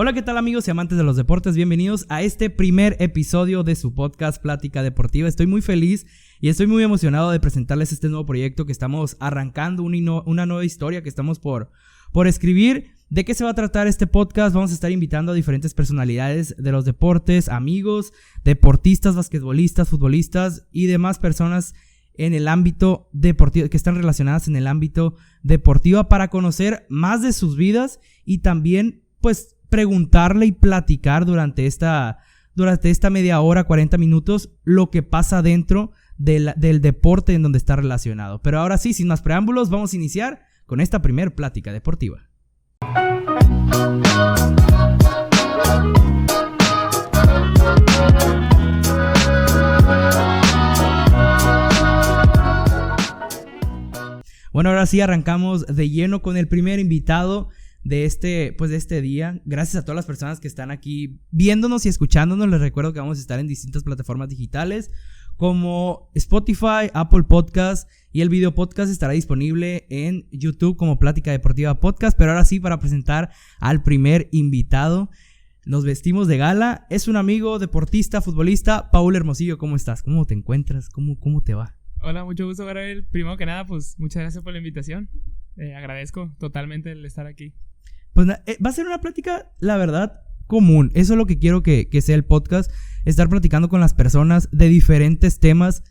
Hola, ¿qué tal amigos y amantes de los deportes? Bienvenidos a este primer episodio de su podcast Plática Deportiva. Estoy muy feliz y estoy muy emocionado de presentarles este nuevo proyecto que estamos arrancando, una nueva historia que estamos por escribir. ¿De qué se va a tratar este podcast? Vamos a estar invitando a diferentes personalidades de los deportes, amigos, deportistas, basquetbolistas, futbolistas y demás personas en el ámbito deportivo, que están relacionadas en el ámbito deportivo, para conocer más de sus vidas y también, pues, preguntarle y platicar durante esta media hora, 40 minutos, lo que pasa dentro del deporte en donde está relacionado. Pero ahora sí, sin más preámbulos, vamos a iniciar con esta primer plática deportiva. Bueno, ahora sí arrancamos de lleno con el primer invitado de este día. Gracias a todas las personas que están aquí viéndonos y escuchándonos. Les recuerdo que vamos a estar en distintas plataformas digitales como Spotify, Apple Podcast, y el video podcast estará disponible en YouTube como Plática Deportiva Podcast. Pero ahora sí, para presentar al primer invitado, nos vestimos de gala. Es un amigo, deportista, futbolista, Paul Hermosillo. ¿Cómo estás? ¿Cómo te encuentras? ¿Cómo te va? Hola, mucho gusto, Gabriel. Primero que nada, pues muchas gracias por la invitación. Agradezco totalmente el estar aquí. Pues va a ser una plática, la verdad, común. Eso es lo que quiero que sea el podcast. Estar platicando con las personas de diferentes temas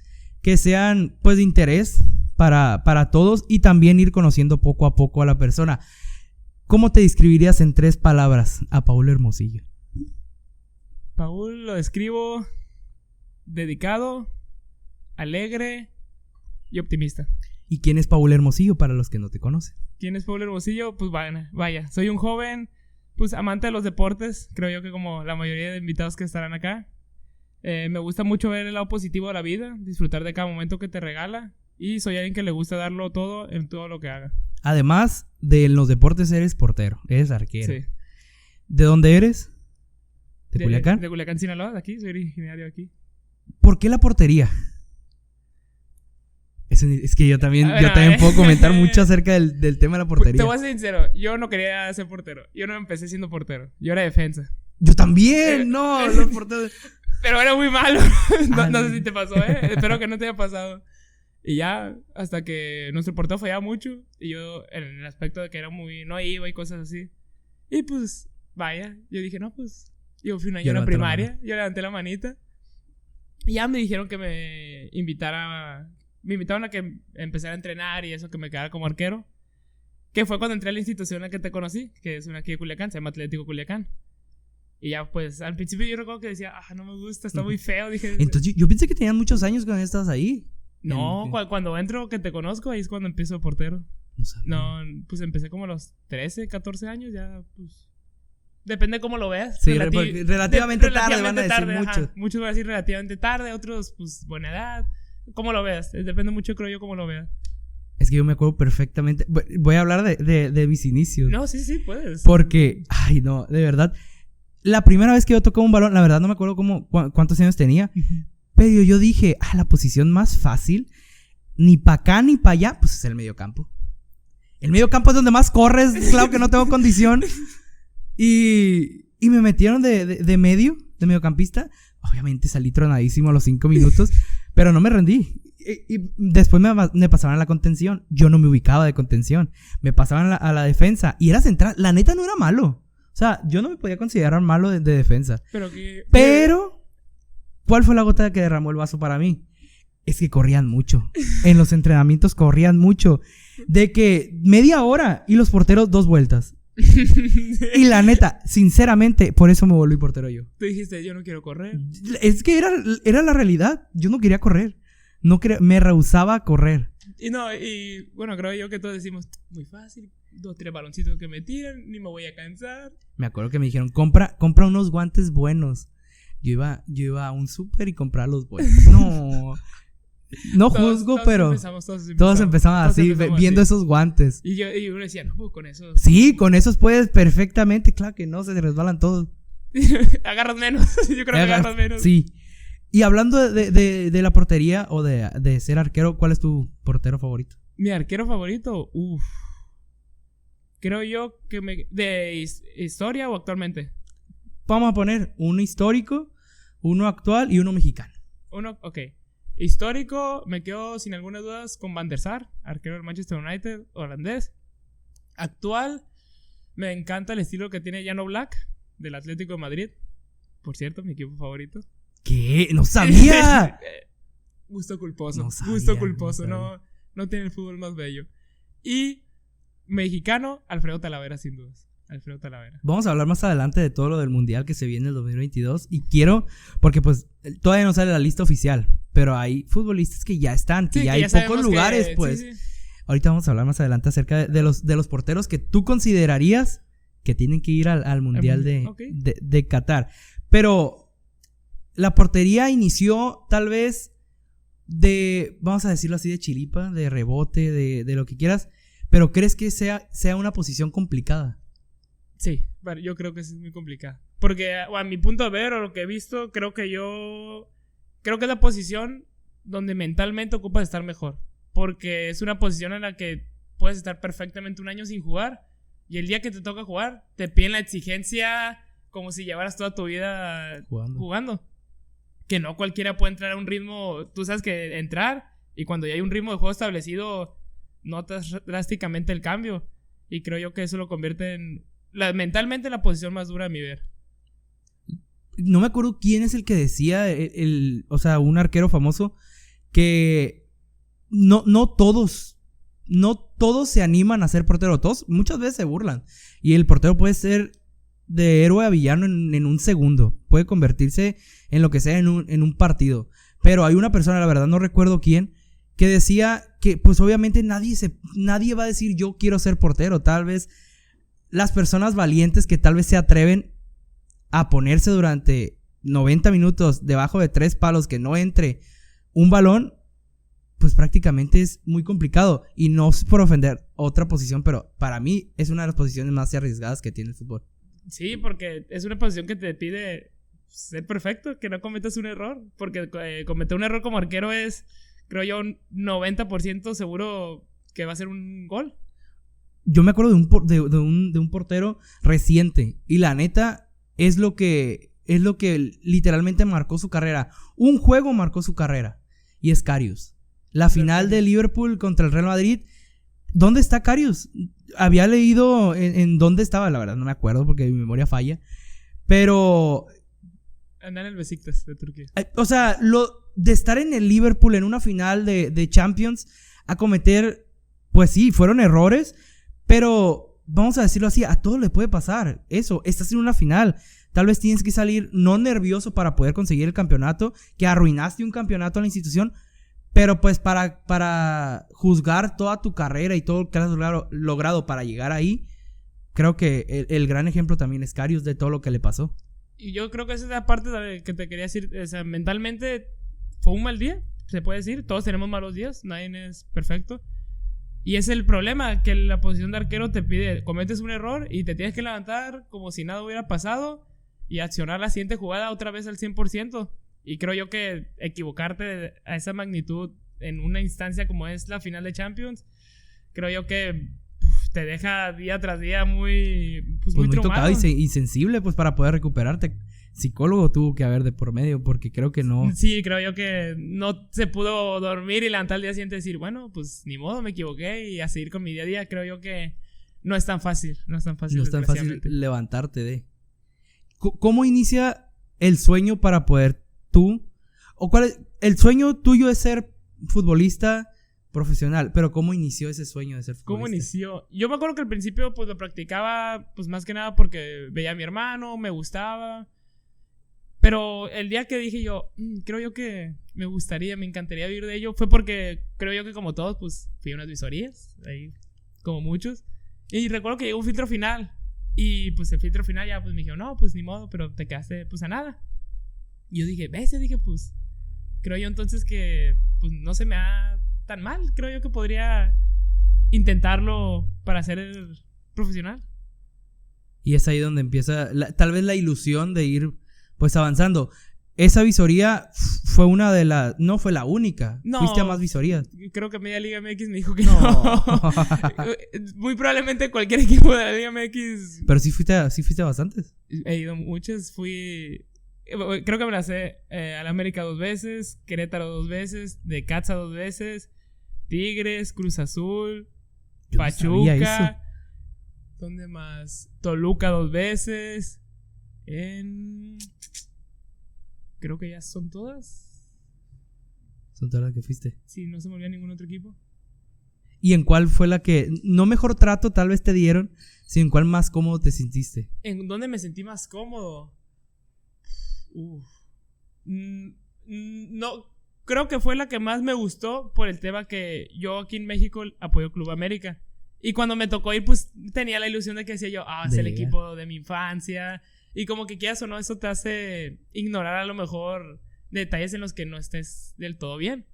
que sean, pues, de interés para todos, y también ir conociendo poco a poco a la persona. ¿Cómo te describirías en 3 palabras a Paul Hermosillo? Paul lo describo dedicado, alegre y optimista. ¿Y quién es Paul Hermosillo para los que no te conocen? ¿Quién es Paul Hermosillo? Pues vaya, soy un joven, pues, amante de los deportes. Creo yo que como la mayoría de invitados que estarán acá. Me gusta mucho ver el lado positivo de la vida, disfrutar de cada momento que te regala, y soy alguien que le gusta darlo todo en todo lo que haga. Además de los deportes, eres portero, eres arquero. Sí. ¿De dónde eres? ¿De Culiacán? De Culiacán, Sinaloa, de aquí, soy originario de aquí. ¿Por qué la portería? Es que yo también puedo comentar mucho acerca del tema de la portería. Te voy a ser sincero, yo no quería ser portero. Yo no empecé siendo portero, yo era defensa. Yo también, los porteros. Pero era muy malo. No sé si te pasó, espero que no te haya pasado. Y ya, hasta que nuestro portero fallaba mucho, y yo, en el aspecto de que era no iba y cosas así. Y pues, vaya, yo dije, no, pues, yo fui un año en la primaria, yo levanté la manita. Y ya me dijeron que me invitaron a que empezara a entrenar y eso, que me quedara como arquero. Que fue cuando entré a la institución en la que te conocí, que es una aquí de Culiacán, se llama Atlético Culiacán. Y ya, pues, al principio yo recuerdo que decía, no me gusta, está muy feo. Dije, entonces yo pensé que tenían muchos años cuando estabas ahí. No, cuando entro, que te conozco, ahí es cuando empiezo de portero. No sabía. No, pues empecé como a los 13, 14 años, ya, pues, depende cómo lo veas. Sí, relativamente tarde van a decir muchos. Muchos van a decir relativamente tarde, otros, pues, buena edad. ¿Cómo lo veas? Depende mucho, creo yo, cómo lo veas. Es que yo me acuerdo perfectamente. Voy a hablar de mis inicios. No, sí, puedes. Porque, de verdad, la primera vez que yo toqué un balón, la verdad no me acuerdo cuántos años tenía. Pero yo dije, la posición más fácil, ni para acá ni para allá, pues es el mediocampo. El mediocampo es donde más corres, claro que no tengo condición. Y me metieron de mediocampista. Obviamente salí tronadísimo a los 5 minutos, pero no me rendí. Y después me pasaban a la contención. Yo no me ubicaba de contención. Me pasaban a la defensa. Y era central. La neta no era malo. O sea, yo no me podía considerar malo de defensa. Pero, ¿cuál fue la gota que derramó el vaso para mí? Es que corrían mucho. En los entrenamientos corrían mucho. De que media hora y los porteros 2 vueltas. Y la neta, sinceramente, por eso me volví portero yo. Tú dijiste, yo no quiero correr. Es que era la realidad. Yo no quería correr. Me rehusaba a correr. Y bueno, creo yo que todos decimos, muy fácil, 2, 3 baloncitos que me tiran, ni me voy a cansar. Me acuerdo que me dijeron, compra unos guantes buenos. Yo iba a un súper y compraba los buenos. No juzgo, pero todos empezamos así, viendo esos guantes. Y uno decía, no, pues con esos. Sí, con esos puedes perfectamente. Claro que no, se resbalan todos. Agarras menos. Yo creo que agarras menos. Sí. Y hablando de la portería o de ser arquero, ¿cuál es tu portero favorito? Mi arquero favorito, creo yo que ¿de historia o actualmente? vamos a poner uno histórico, uno actual y uno mexicano. Ok. Histórico, me quedo sin algunas dudas con Van der Sar, arquero del Manchester United, holandés. Actual, me encanta el estilo que tiene Jan Oblak, del Atlético de Madrid. Por cierto, mi equipo favorito. ¿Qué? ¡No sabía! Gusto culposo. No sabía, Gusto culposo. no No tiene el fútbol más bello. Y mexicano, Alfredo Talavera, sin dudas. Alfredo Talavera. Vamos a hablar más adelante de todo lo del mundial que se viene en el 2022. Y quiero, porque pues todavía no sale la lista oficial, pero hay futbolistas que ya están, que Sí, ya que hay ya pocos lugares, que, pues. Sí. Ahorita vamos a hablar más adelante acerca de los porteros que tú considerarías que tienen que ir al mundial de Qatar. Pero la portería inició tal vez vamos a decirlo así, de chiripa, de rebote, de lo que quieras. Pero ¿crees que sea una posición complicada? Sí, yo creo que es muy complicado. Porque a mi punto de ver o lo que he visto, creo que es la posición donde mentalmente ocupas estar mejor. Porque es una posición en la que puedes estar perfectamente un año sin jugar. Y el día que te toca jugar, te piden la exigencia como si llevaras toda tu vida jugando. Que no cualquiera puede entrar a un ritmo. Tú sabes que entrar, y cuando ya hay un ritmo de juego establecido, notas drásticamente el cambio. Y creo yo que eso lo convierte en mentalmente la posición más dura a mi ver. No me acuerdo quién es el que decía, o sea, un arquero famoso, que no todos se animan a ser portero. Todos muchas veces se burlan. Y el portero puede ser de héroe a villano en un segundo. Puede convertirse en lo que sea en un partido. Pero hay una persona, la verdad no recuerdo quién, que decía que pues obviamente nadie va a decir yo quiero ser portero. Tal vez las personas valientes que tal vez se atreven a ponerse durante 90 minutos debajo de 3 palos que no entre un balón, pues prácticamente es muy complicado. Y no es por ofender otra posición, pero para mí es una de las posiciones más arriesgadas que tiene el fútbol. Sí, porque es una posición que te pide ser perfecto, que no cometas un error. Porque cometer un error como arquero es, creo yo, un 90% seguro que va a ser un gol. Yo me acuerdo de un portero reciente. Y la neta es lo que literalmente marcó su carrera. Un juego marcó su carrera. Y es Karius. La final de Liverpool contra el Real Madrid. ¿Dónde está Karius? Había leído en dónde estaba, la verdad no me acuerdo porque mi memoria falla. Pero anda en el Besiktas de Turquía. O sea, de estar en el Liverpool en una final de Champions a cometer, pues sí, fueron errores, pero vamos a decirlo así, a todos le puede pasar eso. Estás en una final, tal vez tienes que salir no nervioso para poder conseguir el campeonato, que arruinaste un campeonato a la institución. Pero pues para juzgar toda tu carrera y todo lo que has logrado para llegar ahí, creo que el gran ejemplo también es Karius de todo lo que le pasó. Y yo creo que esa es la parte que te quería decir. O sea, mentalmente fue un mal día, se puede decir. Todos tenemos malos días, nadie es perfecto. Y es el problema, que la posición de arquero te pide, cometes un error y te tienes que levantar como si nada hubiera pasado y accionar la siguiente jugada otra vez al 100%. Y creo yo que equivocarte a esa magnitud en una instancia como es la final de Champions, creo yo que te deja día tras día muy tocado y sensible, pues para poder recuperarte. Psicólogo tuvo que haber de por medio, porque creo que no. Sí, creo yo que no se pudo dormir y levantar al día siguiente y decir, bueno, pues ni modo, me equivoqué y a seguir con mi día a día. Creo yo que no es tan fácil. No es tan fácil levantarte de. ¿Cómo inicia el sueño para poder tú? ¿O cuál es? El sueño tuyo es ser futbolista profesional, pero ¿cómo inició ese sueño de ser futbolista? ¿Cómo inició? Yo me acuerdo que al principio pues lo practicaba pues más que nada porque veía a mi hermano, me gustaba. Pero el día que dije yo, creo yo que me encantaría vivir de ello, fue porque creo yo que como todos pues fui a unas visorías, ahí como muchos. Y recuerdo que llegó un filtro final y pues el filtro final ya pues me dijeron, no, pues ni modo, pero te quedaste pues a nada. Y yo dije, pues creo yo entonces que pues no se me da tan mal. Creo yo que podría intentarlo para ser profesional. Y es ahí donde empieza tal vez la ilusión de ir pues avanzando. esa visoría fue una de las... No fue la única. No. Fuiste a más visorías. Creo que Media Liga MX me dijo que no. Muy probablemente cualquier equipo de la Liga MX. Pero sí fuiste a bastantes. He ido muchas. Creo que me la sé al América 2 veces, Querétaro 2 veces, Necaxa 2 veces, Tigres, Cruz Azul, Yo no sabía eso. Pachuca. ¿Dónde más? Toluca 2 veces. Creo que ya son todas. Son todas las que fuiste. Sí, no se me olvida ningún otro equipo. ¿Y en cuál fue la que... No mejor trato tal vez te dieron, sino en cuál más cómodo te sentiste? ¿En dónde me sentí más cómodo? No, creo que fue la que más me gustó por el tema que yo aquí en México apoyo Club América. Y cuando me tocó ir, pues tenía la ilusión de que decía yo, es el equipo de mi infancia. Y como que quieras o no, eso te hace ignorar a lo mejor detalles en los que no estés del todo bien.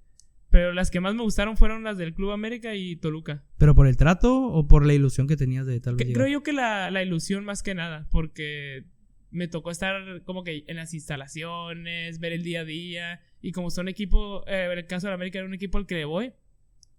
Pero las que más me gustaron fueron las del Club América y Toluca. ¿Pero por el trato o por la ilusión que tenías de tal vez llegar? Creo yo que la ilusión más que nada, porque me tocó estar como que en las instalaciones, ver el día a día. Y como son equipo, en el caso de América era un equipo al que le voy,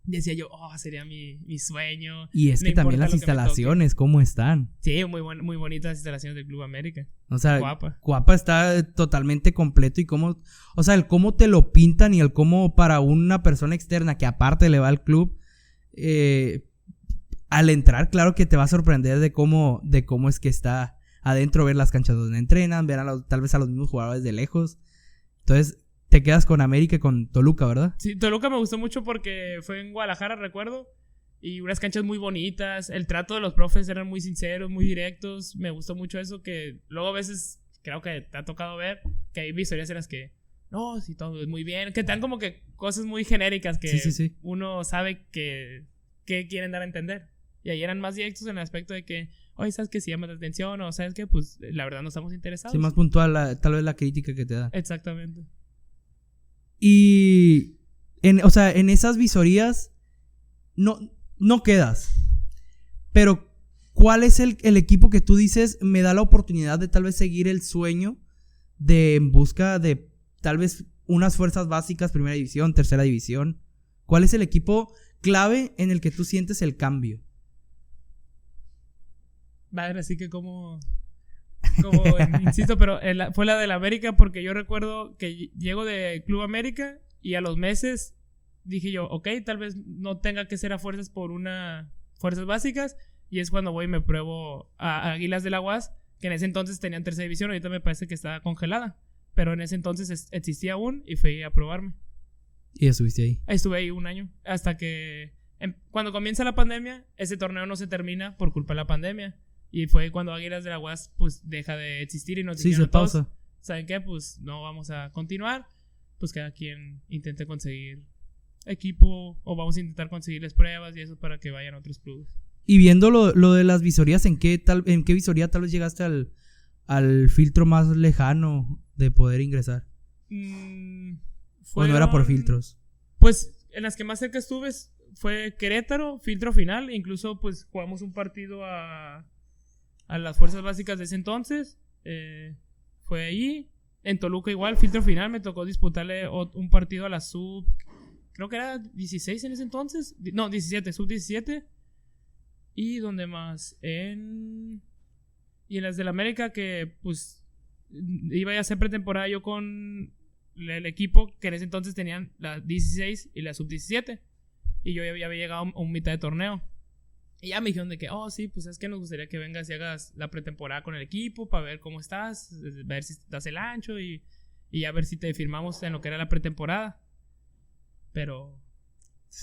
decía yo, sería mi sueño. Y es que también las instalaciones, ¿cómo están? Sí, muy bonitas las instalaciones del Club América. O sea, Guapa está totalmente completo y cómo, o sea, el cómo te lo pintan y el cómo para una persona externa que aparte le va al club, al entrar, claro que te va a sorprender de cómo es que está adentro, ver las canchas donde entrenan, ver tal vez a los mismos jugadores de lejos. Entonces, te quedas con América y con Toluca, ¿verdad? Sí, Toluca me gustó mucho porque fue en Guadalajara, recuerdo. Y unas canchas muy bonitas. El trato de los profes eran muy sinceros, muy directos. Me gustó mucho eso que luego a veces creo que te ha tocado ver que hay visorías en las que no, sí, todo es muy bien. Que te dan como que cosas muy genéricas que sí. Uno sabe que quieren dar a entender. Y ahí eran más directos en el aspecto de que, oye, ¿sabes qué? Si llamas la atención o ¿sabes qué? Pues la verdad no estamos interesados. Sí, más puntual tal vez la crítica que te da. Exactamente. Y en esas visorías no quedas. Pero ¿cuál es el equipo que tú dices me da la oportunidad de tal vez seguir el sueño de en busca de tal vez unas fuerzas básicas, primera división, tercera división? ¿Cuál es el equipo clave en el que tú sientes el cambio? Madre, así que como insisto, pero fue la del América porque yo recuerdo que llego de Club América y a los meses dije yo, ok, tal vez no tenga que ser a fuerzas por fuerzas básicas, y es cuando voy y me pruebo a Águilas de la UAS, que en ese entonces tenían tercera división, ahorita me parece que estaba congelada, pero en ese entonces existía aún y fui a probarme. ¿Y estuviste ahí? Estuve ahí un año, hasta que cuando comienza la pandemia, ese torneo no se termina por culpa de la pandemia. Y fue cuando Águilas de la UAS pues deja de existir y nos dijeron se pausa. ¿Saben qué? Pues no vamos a continuar. Pues cada quien intente conseguir equipo o vamos a intentar conseguirles pruebas y eso para que vayan a otros clubes. Y viendo lo de las visorías, ¿en qué visoría tal vez llegaste al filtro más lejano de poder ingresar? ¿O no era por filtros? Pues en las que más cerca estuve fue Querétaro, filtro final. Incluso pues jugamos un partido a las fuerzas básicas de ese entonces. Fue ahí. En Toluca igual, filtro final. Me tocó disputarle un partido a la sub, creo que era 16 en ese entonces. No, 17, sub 17. Y donde más, y en las del América, que pues iba a hacer pretemporada yo con el equipo que en ese entonces tenían la 16 y la sub 17. Y yo ya había llegado a un mitad de torneo. Y ya me dijeron de que, sí, pues es que nos gustaría que vengas y hagas la pretemporada con el equipo para ver cómo estás, ver si das el ancho y a ver si te firmamos en lo que era la pretemporada. Pero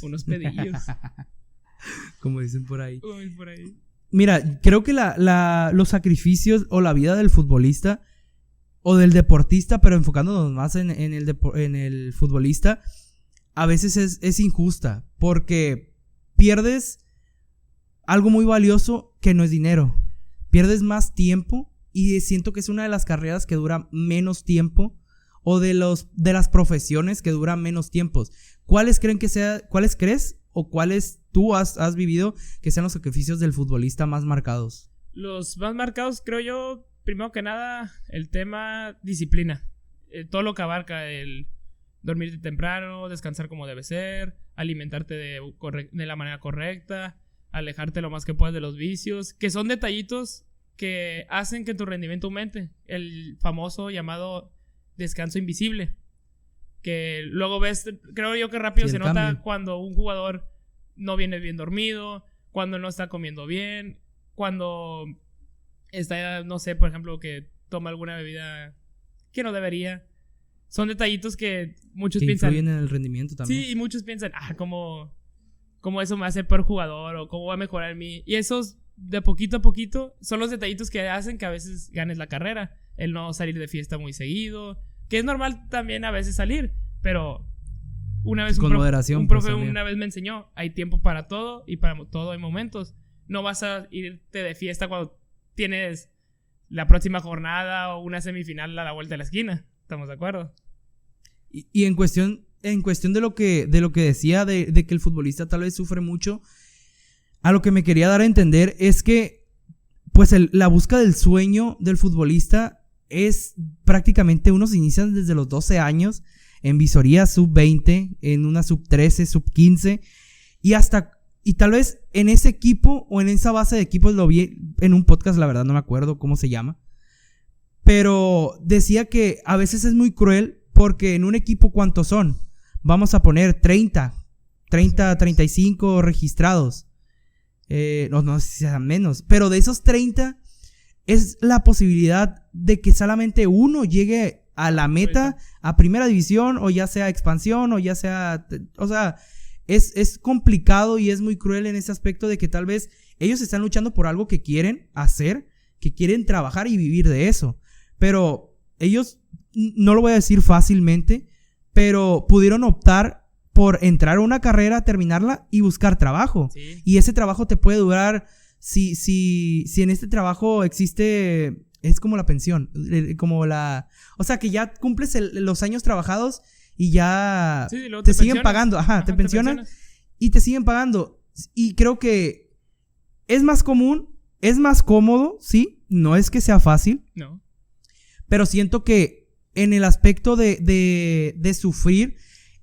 unos pedillos. Como dicen por ahí. Uy, por ahí. Mira, creo que los sacrificios o la vida del futbolista o del deportista, pero enfocándonos más en el futbolista, a veces es injusta porque pierdes algo muy valioso que no es dinero. Pierdes más tiempo y siento que es una de las carreras que dura menos tiempo o de las profesiones que duran menos tiempos. ¿Cuáles crees o cuáles tú has vivido que sean los sacrificios del futbolista más marcados? Los más marcados creo yo, primero que nada, el tema disciplina. todo lo que abarca el dormirte temprano, descansar como debe ser, alimentarte de la manera correcta, alejarte lo más que puedas de los vicios, que son detallitos que hacen que tu rendimiento aumente. El famoso llamado descanso invisible, que luego ves, creo yo que rápido se nota cuando un jugador no viene bien dormido, cuando no está comiendo bien, cuando está, no sé, por ejemplo, que toma alguna bebida que no debería. Son detallitos que muchos que piensan... influyen en el rendimiento también. Sí, y muchos piensan, como eso me hace peor jugador, o cómo va a mejorar en mí. Y esos, de poquito a poquito, son los detallitos que hacen que a veces ganes la carrera. El no salir de fiesta muy seguido, que es normal también a veces salir, pero una vez con moderación, un profe una vez me enseñó, hay tiempo para todo y para todo hay momentos. No vas a irte de fiesta cuando tienes la próxima jornada o una semifinal a la vuelta de la esquina. ¿Estamos de acuerdo? Y en cuestión de lo que decía de que el futbolista tal vez sufre mucho, a lo que me quería dar a entender es que pues la búsqueda del sueño del futbolista es prácticamente, unos inician desde los 12 años en visoría sub-20, en una sub-13, sub-15 y tal vez en ese equipo o en esa base de equipos, lo vi en un podcast, la verdad no me acuerdo cómo se llama, pero decía que a veces es muy cruel porque en un equipo, ¿cuántos son? Vamos a poner 35 registrados. No sé si sean menos. Pero de esos 30 es la posibilidad de que solamente uno llegue a la meta, a primera división, o ya sea expansión, o ya sea... O sea, es complicado y es muy cruel en ese aspecto de que tal vez ellos están luchando por algo que quieren hacer, que quieren trabajar y vivir de eso. Pero ellos... No lo voy a decir fácilmente, pero pudieron optar por entrar a una carrera, terminarla y buscar trabajo. Sí. Y ese trabajo te puede durar, si en este trabajo existe, es como la pensión, o sea que ya cumples los años trabajados y ya sí, te siguen pagando, te pensionan y te siguen pagando. Y creo que es más común, es más cómodo, sí, no es que sea fácil, no, pero siento que en el aspecto de sufrir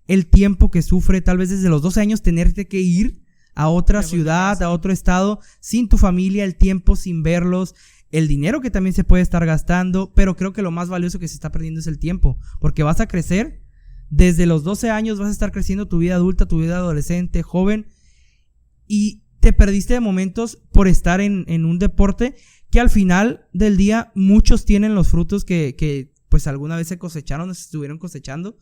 el tiempo que sufre, tal vez desde los 12 años tenerte que ir a otra ciudad, a otro estado, sin tu familia, el tiempo sin verlos, el dinero que también se puede estar gastando, pero creo que lo más valioso que se está perdiendo es el tiempo, porque vas a crecer, desde los 12 años vas a estar creciendo tu vida adulta, tu vida adolescente, joven, y te perdiste de momentos por estar en un deporte que al final del día muchos tienen los frutos que pues alguna vez se cosecharon, se estuvieron cosechando,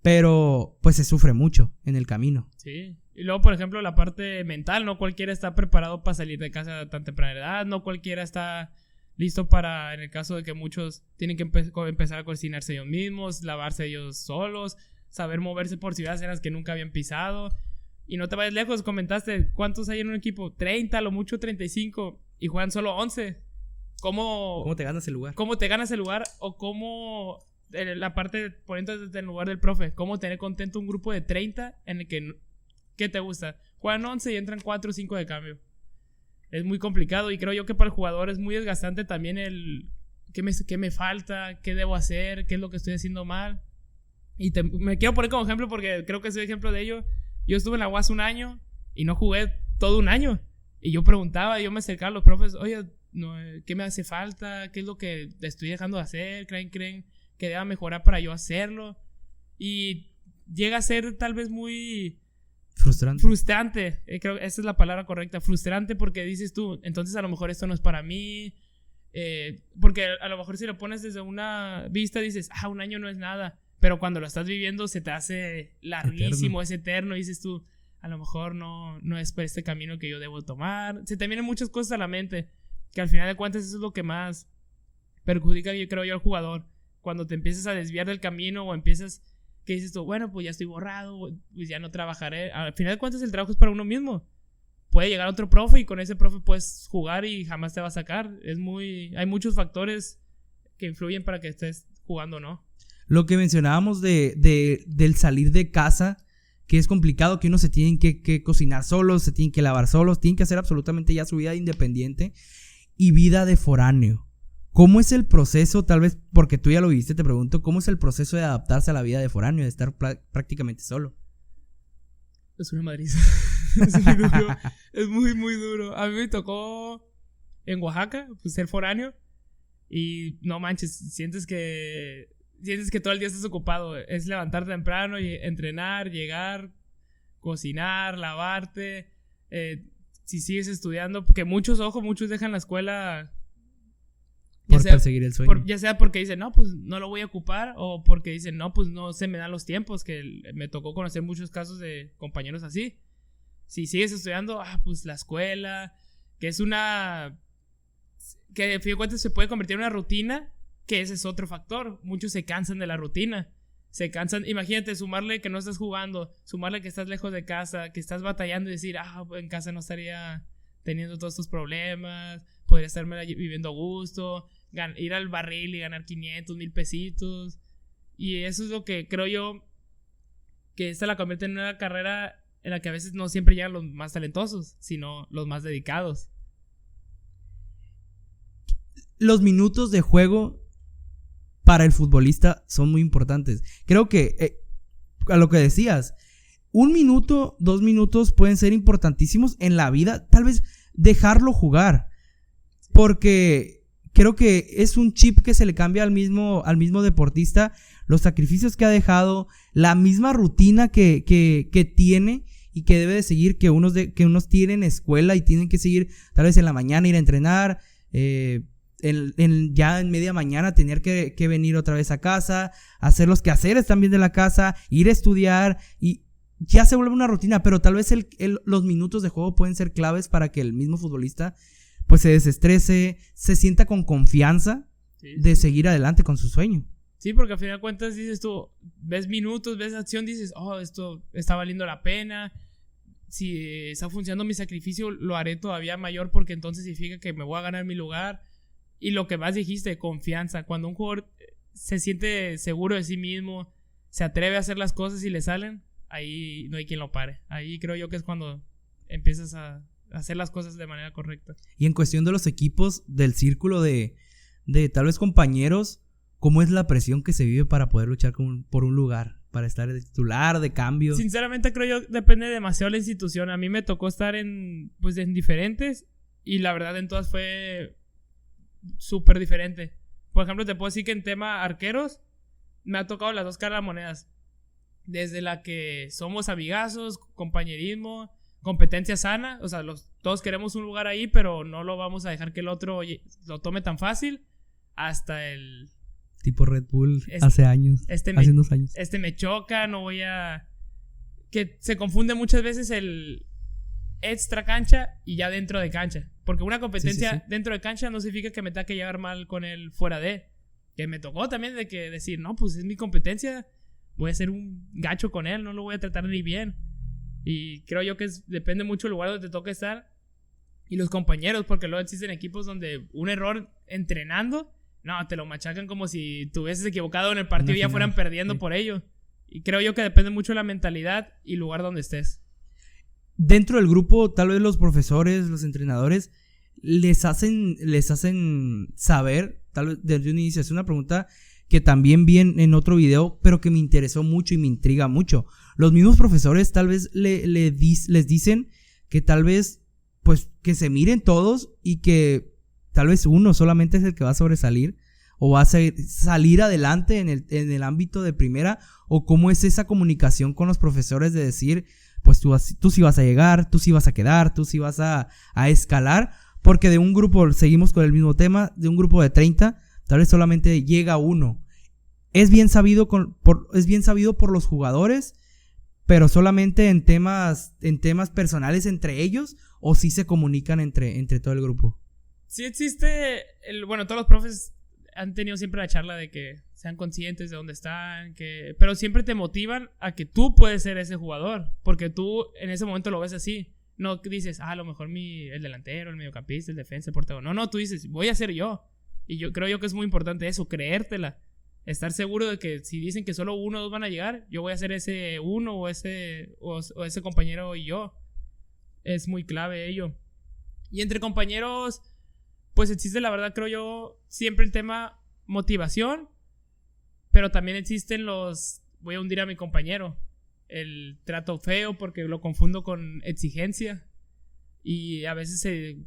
pero pues se sufre mucho en el camino. Sí, y luego por ejemplo la parte mental, no cualquiera está preparado para salir de casa a tan temprana edad, no cualquiera está listo para, en el caso de que muchos tienen que empezar a cocinarse ellos mismos, lavarse ellos solos, saber moverse por ciudades en las que nunca habían pisado. Y no te vayas lejos, comentaste, ¿cuántos hay en un equipo? 30, a lo mucho 35, y juegan solo 11. ¿Cómo te ganas el lugar? ¿Cómo te ganas el lugar? O cómo, la parte, poniendo desde el lugar del profe, cómo tener contento un grupo de 30 en el que, ¿qué te gusta? Juegan 11 y entran 4 o 5 de cambio. Es muy complicado y creo yo que para el jugador es muy desgastante también el ¿qué me falta? ¿Qué debo hacer? ¿Qué es lo que estoy haciendo mal? Y me quiero poner como ejemplo porque creo que soy ejemplo de ello. Yo estuve en la UAS un año y no jugué todo un año. Y yo preguntaba, yo me acercaba a los profes, oye, no, ¿qué me hace falta? ¿Qué es lo que estoy dejando de hacer? ¿Creen que deba mejorar para yo hacerlo? Y llega a ser tal vez muy... frustrante. Creo que esa es la palabra correcta. Frustrante porque dices tú, entonces a lo mejor esto no es para mí. Porque a lo mejor si lo pones desde una vista dices, un año no es nada. Pero cuando lo estás viviendo se te hace larguísimo, es eterno. Y dices tú, a lo mejor no es por este camino que yo debo tomar. Se te vienen muchas cosas a la mente. Que al final de cuentas eso es lo que más perjudica, yo creo yo, al jugador. Cuando te empiezas a desviar del camino o empiezas, que dices tú, bueno, pues ya estoy borrado, pues ya no trabajaré. Al final de cuentas el trabajo es para uno mismo. Puede llegar otro profe y con ese profe puedes jugar y jamás te va a sacar. Hay muchos factores que influyen para que estés jugando o no. Lo que mencionábamos del salir de casa, que es complicado, que uno se tienen que cocinar solos, se tienen que lavar solos, tienen que hacer absolutamente ya su vida independiente y vida de foráneo. ¿Cómo es el proceso, tal vez porque tú ya lo viviste, te pregunto, cómo es el proceso de adaptarse a la vida de foráneo, de estar prácticamente solo? Es una madriza. Es muy duro. Es muy, muy duro. A mí me tocó en Oaxaca, pues ser foráneo. Y no manches, sientes que todo el día estás ocupado. Es levantar temprano, y entrenar, llegar, cocinar, lavarte. Si sigues estudiando, porque muchos dejan la escuela Por perseguir el sueño. Ya sea porque dicen, no, pues no lo voy a ocupar, o porque dicen, no, pues no se me dan los tiempos, que me tocó conocer muchos casos de compañeros así. Si sigues estudiando, pues la escuela, que es que de fin de cuentas se puede convertir en una rutina, que ese es otro factor. Muchos se cansan de la rutina. Se cansan, imagínate, sumarle que no estás jugando, sumarle que estás lejos de casa, que estás batallando y decir, en casa no estaría teniendo todos estos problemas, podría estarme viviendo a gusto, ir al barril y ganar 500, 1000 pesitos. Y eso es lo que creo yo, que esta la convierte en una carrera en la que a veces no siempre llegan los más talentosos, sino los más dedicados. Los minutos de juego para el futbolista son muy importantes. Creo que, a lo que decías, 1 minuto, 2 minutos pueden ser importantísimos en la vida. Tal vez dejarlo jugar. Porque creo que es un chip que se le cambia al mismo deportista. Los sacrificios que ha dejado, la misma rutina que tiene y que debe de seguir, que unos tienen escuela y tienen que seguir tal vez en la mañana ir a entrenar, ya en media mañana tener que venir otra vez a casa, hacer los quehaceres también de la casa, ir a estudiar, y ya se vuelve una rutina. Pero tal vez los minutos de juego pueden ser claves para que el mismo futbolista pues se desestrese, se sienta con confianza de seguir adelante con su sueño. Sí, porque al final de cuentas dices tú, ves minutos, ves acción, dices, esto está valiendo la pena. Si está funcionando mi sacrificio, lo haré todavía mayor, porque entonces significa que me voy a ganar mi lugar. Y lo que más dijiste, confianza. Cuando un jugador se siente seguro de sí mismo, se atreve a hacer las cosas y le salen, ahí no hay quien lo pare. Ahí creo yo que es cuando empiezas a hacer las cosas de manera correcta. Y en cuestión de los equipos, del círculo de tal vez compañeros, ¿cómo es la presión que se vive para poder luchar por un lugar? Para estar de titular, de cambio. Sinceramente creo yo depende demasiado de la institución. A mí me tocó estar en diferentes, y la verdad en todas fue súper diferente. Por ejemplo, te puedo decir que en tema arqueros me ha tocado las dos caras de las monedas. Desde la que somos amigazos, compañerismo, competencia sana, o sea, todos queremos un lugar ahí, pero no lo vamos a dejar que el otro lo tome tan fácil, hasta el tipo Red Bull hace años, hace 2 años. Me choca, no voy a... Que se confunde muchas veces el extra cancha y ya dentro de cancha. Porque una competencia dentro de cancha no significa que me tenga que llevar mal con él fuera de. Que me tocó también de que decir, no, pues es mi competencia, voy a ser un gacho con él, no lo voy a tratar ni bien. Y creo yo que depende mucho del lugar donde te toca estar y los compañeros, porque luego existen equipos donde un error entrenando, no, te lo machacan como si te hubieses equivocado en el partido y ya fueran perdiendo por ello. Y creo yo que depende mucho de la mentalidad y el lugar donde estés. Dentro del grupo, tal vez los profesores, los entrenadores les hacen saber, tal vez desde un inicio. Es una pregunta que también vi en otro video, pero que me interesó mucho y me intriga mucho. Los mismos profesores tal vez les dicen que tal vez, pues, que se miren todos y que tal vez uno solamente es el que va a sobresalir o va a salir adelante en el ámbito de primera, o cómo es esa comunicación con los profesores de decir, pues tú sí vas a llegar, tú sí vas a quedar, tú sí vas a escalar, porque de un grupo, seguimos con el mismo tema, de un grupo de 30, tal vez solamente llega uno. Es bien sabido por los jugadores, pero solamente en temas personales entre ellos, o sí se comunican entre todo el grupo. Sí existe, todos los profes han tenido siempre la charla de que sean conscientes de dónde están, pero siempre te motivan a que tú puedes ser ese jugador, porque tú en ese momento lo ves así. No dices, a lo mejor el delantero, el mediocampista, el defensa, el portero. No, tú dices, voy a ser yo. Y yo creo que es muy importante eso, creértela. Estar seguro de que si dicen que solo 1 o 2 van a llegar, yo voy a ser ese uno o ese compañero y yo. Es muy clave ello. Y entre compañeros, pues existe, la verdad, creo yo, siempre el tema motivación, pero también existen voy a hundir a mi compañero, el trato feo, porque lo confundo con exigencia, y a veces se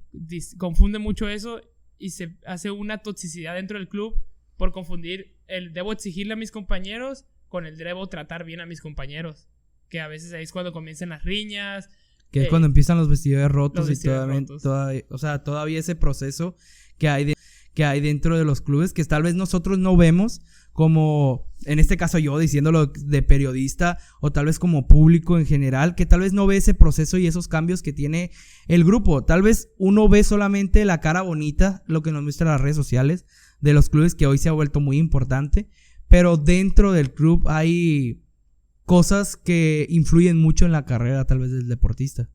confunde mucho eso y se hace una toxicidad dentro del club por confundir el debo exigirle a mis compañeros con el debo tratar bien a mis compañeros, que a veces ahí es cuando comienzan las riñas, que es cuando empiezan los vestidores rotos y rotos. Todavía ese proceso que hay dentro de los clubes que tal vez nosotros no vemos, como en este caso yo diciéndolo de periodista, o tal vez como público en general, que tal vez no ve ese proceso y esos cambios que tiene el grupo. Tal vez uno ve solamente la cara bonita, lo que nos muestran las redes sociales de los clubes, que hoy se ha vuelto muy importante, pero dentro del club hay cosas que influyen mucho en la carrera tal vez del deportista.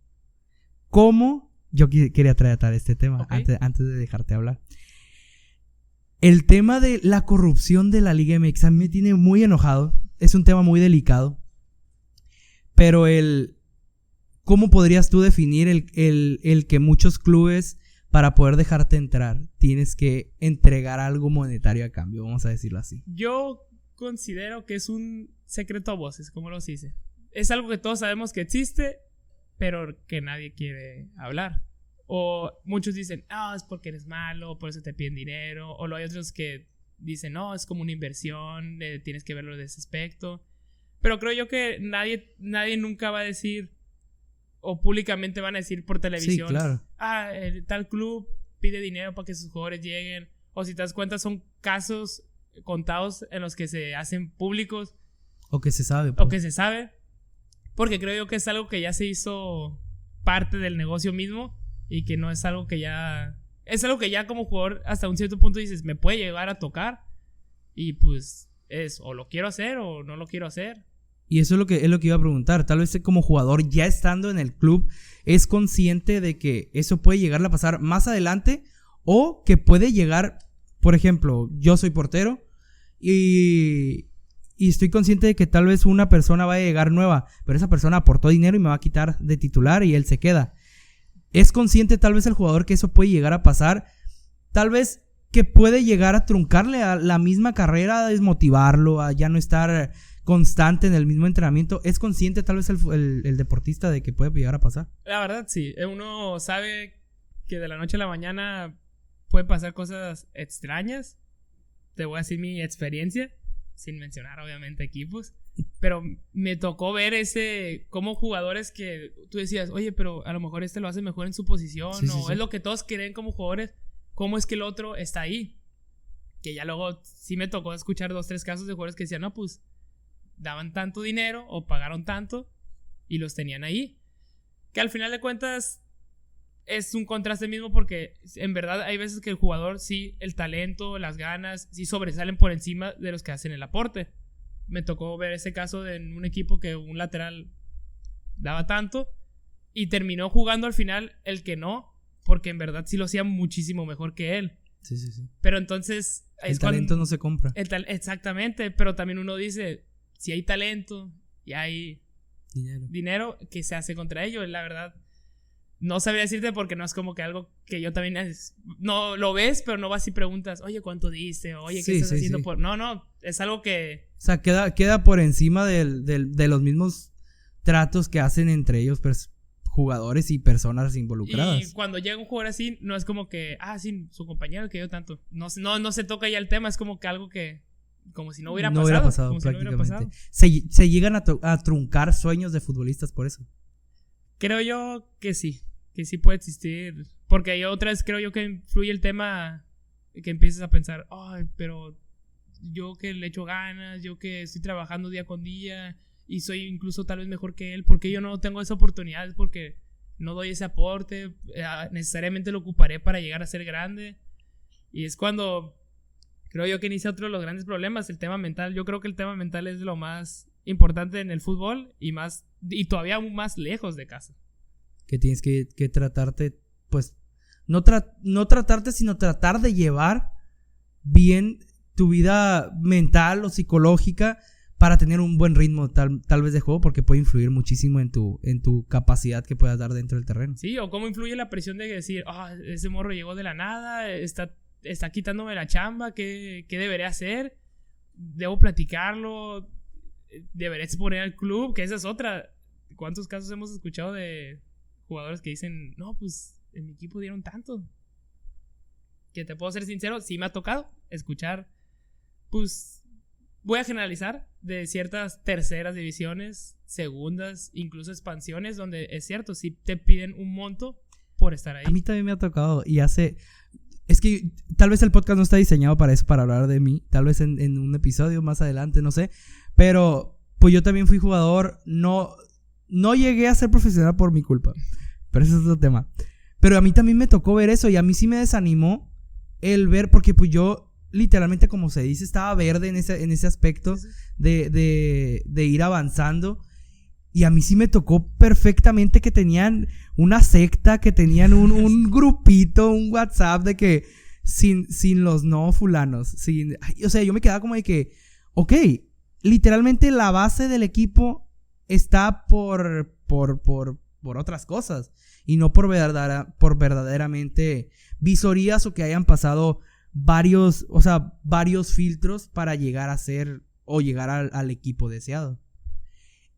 ¿Cómo? Yo quería tratar este tema, okay, antes de dejarte hablar. El tema de la corrupción de la Liga MX a mí me tiene muy enojado. Es un tema muy delicado. Pero ¿cómo podrías tú definir el que muchos clubes, para poder dejarte entrar, tienes que entregar algo monetario a cambio? Vamos a decirlo así. Yo considero que es un secreto a voces, como los dice. Es algo que todos sabemos que existe, pero que nadie quiere hablar. O muchos dicen, es porque eres malo, por eso te piden dinero. O hay otros que dicen, no, es como una inversión, tienes que verlo de ese aspecto. Pero creo yo que nadie nunca va a decir, o públicamente van a decir por televisión, sí, claro, tal club pide dinero para que sus jugadores lleguen. O si te das cuenta, son casos contados en los que se hacen públicos. O que se sabe. Pues. O que se sabe. Porque creo yo que es algo que ya se hizo parte del negocio mismo. Y que no es algo que ya... Es algo que ya como jugador hasta un cierto punto dices, me puede llegar a tocar. Y pues es o lo quiero hacer o no lo quiero hacer. Y eso es lo que iba a preguntar. Tal vez como jugador, ya estando en el club, es consciente de que eso puede llegar a pasar más adelante. O que puede llegar... Por ejemplo, yo soy portero y estoy consciente de que tal vez una persona vaya a llegar nueva, pero esa persona aportó dinero y me va a quitar de titular y él se queda. Es consciente tal vez el jugador que eso puede llegar a pasar, tal vez que puede llegar a truncarle a la misma carrera, a desmotivarlo, a ya no estar constante en el mismo entrenamiento. ¿Es consciente tal vez el deportista de que puede llegar a pasar? La verdad sí, uno sabe que de la noche a la mañana puede pasar cosas extrañas. Te voy a decir mi experiencia, sin mencionar obviamente equipos. Pero me tocó ver como jugadores que tú decías, oye, pero a lo mejor lo hace mejor en su posición, sí. Es lo que todos creen como jugadores, ¿cómo es que el otro está ahí? Que ya luego sí me tocó escuchar 2-3 casos de jugadores que decían, no, pues daban tanto dinero o pagaron tanto y los tenían ahí. Que al final de cuentas es un contraste mismo, porque en verdad hay veces que el jugador sí, el talento, las ganas, sí sobresalen por encima de los que hacen el aporte. Me tocó ver ese caso en un equipo que un lateral daba tanto y terminó jugando al final el que no, porque en verdad sí lo hacía muchísimo mejor que él. Sí. Pero entonces... El talento no se compra. Exactamente, pero también uno dice, si hay talento y hay dinero, ¿qué se hace contra ello? La verdad, no sabría decirte, porque no es como que algo que yo también... no lo ves, pero no vas y preguntas, oye, ¿cuánto diste? Oye, ¿qué estás haciendo? Sí. No, es algo que... O sea, queda por encima de los mismos tratos que hacen entre ellos, jugadores y personas involucradas. Y cuando llega un jugador así, no es como que, sí, su compañero que dio tanto. No se toca ya el tema, es como que algo que... Como si no hubiera pasado. Como prácticamente. Si no hubiera pasado. Se llegan a truncar sueños de futbolistas por eso. Creo yo que sí puede existir. Porque yo otra vez creo yo que influye el tema que empiezas a pensar, pero yo que le echo ganas, yo que estoy trabajando día con día y soy incluso tal vez mejor que él, porque yo no tengo esa oportunidad, es porque no doy ese aporte, necesariamente lo ocuparé para llegar a ser grande. Y es cuando creo yo que inicia otro de los grandes problemas, el tema mental. Yo creo que el tema mental es lo más importante en el fútbol y todavía aún más lejos de casa. Que tienes que tratarte, pues, no tratarte, sino tratar de llevar bien tu vida mental o psicológica para tener un buen ritmo tal vez de juego, porque puede influir muchísimo en tu capacidad que puedas dar dentro del terreno. Sí, o cómo influye la presión de decir, ese morro llegó de la nada, está quitándome la chamba, ¿qué debería hacer? ¿Debo platicarlo? ¿Debería exponer al club? Que esa es otra. ¿Cuántos casos hemos escuchado de jugadores que dicen, no, pues en mi equipo dieron tanto? Que te puedo ser sincero, sí me ha tocado escuchar, pues voy a generalizar, de ciertas terceras divisiones, segundas, incluso expansiones, donde es cierto, sí te piden un monto por estar ahí. A mí también me ha tocado y es que tal vez el podcast no está diseñado para eso, para hablar de mí, tal vez en un episodio más adelante, no sé, pero pues yo también fui jugador, no llegué a ser profesional por mi culpa, pero ese es otro tema. Pero a mí también me tocó ver eso y a mí sí me desanimó el ver, porque pues yo literalmente, como se dice, estaba verde en ese aspecto de ir avanzando. Y a mí sí me tocó perfectamente que tenían una secta, que tenían un grupito, un WhatsApp de que sin los no fulanos. O sea, yo me quedaba como de que, ok, literalmente la base del equipo está por otras cosas. Y no por verdaderamente visorías o que hayan pasado varios filtros para llegar a ser o llegar al equipo deseado.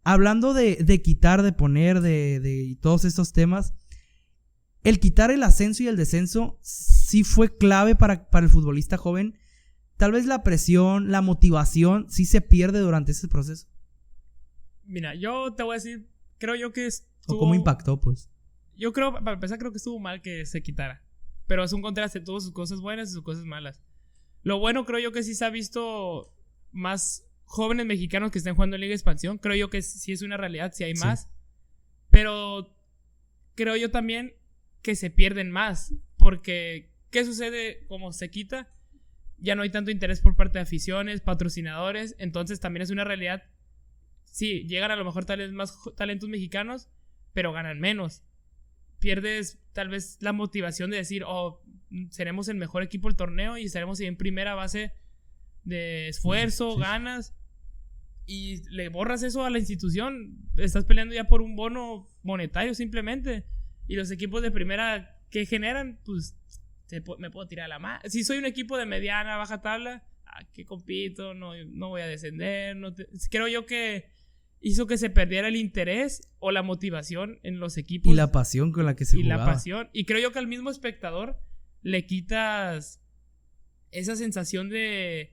Hablando de quitar, de poner, de todos estos temas, el quitar el ascenso y el descenso sí fue clave para el futbolista joven. Tal vez la presión, la motivación sí se pierde durante ese proceso. Mira, yo te voy a decir, creo yo que estuvo... ¿O cómo impactó, pues? Yo creo, para empezar, creo que estuvo mal que se quitara. Pero es un contraste, tuvo sus cosas buenas y sus cosas malas. Lo bueno, creo yo que sí se ha visto más jóvenes mexicanos que estén jugando en Liga de Expansión. Creo yo que sí es una realidad, sí hay más. Pero creo yo también que se pierden más. Porque, ¿qué sucede? Como se quita, ya no hay tanto interés por parte de aficiones, patrocinadores. Entonces también es una realidad. Sí, llegan a lo mejor tal vez más talentos mexicanos, pero ganan menos. Pierdes tal vez la motivación de decir, seremos el mejor equipo del torneo y estaremos en primera base de esfuerzo, ganas, y le borras eso a la institución. Estás peleando ya por un bono monetario simplemente, y los equipos de primera que generan, pues me puedo tirar a la mano. Si soy un equipo de mediana, baja tabla, que compito, no voy a descender. Creo yo que hizo que se perdiera el interés o la motivación en los equipos. Y la pasión con la que se jugaba. Y la pasión. Y creo yo que al mismo espectador le quitas esa sensación de,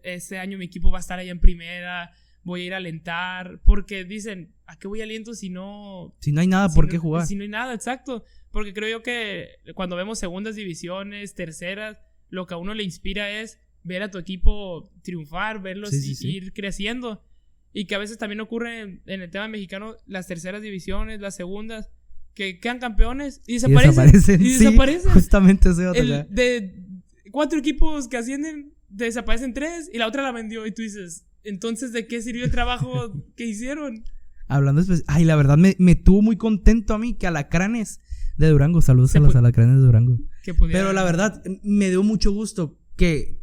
este año mi equipo va a estar allá en primera, voy a ir a alentar. Porque dicen, ¿a qué voy aliento si no hay nada por qué jugar? Si no hay nada, exacto. Porque creo yo que cuando vemos segundas divisiones, terceras, lo que a uno le inspira es ver a tu equipo triunfar, verlos ir creciendo. Y que a veces también ocurre en el tema mexicano, las terceras divisiones, las segundas, que quedan campeones y desaparecen. Y desaparecen. Justamente eso. De 4 equipos que ascienden, desaparecen 3 y la otra la vendió. Y tú dices, entonces, ¿de qué sirvió el trabajo que hicieron? Hablando después, la verdad me tuvo muy contento a mí que Alacranes de Durango, saludos a los Alacranes de Durango. Pero la verdad, me dio mucho gusto que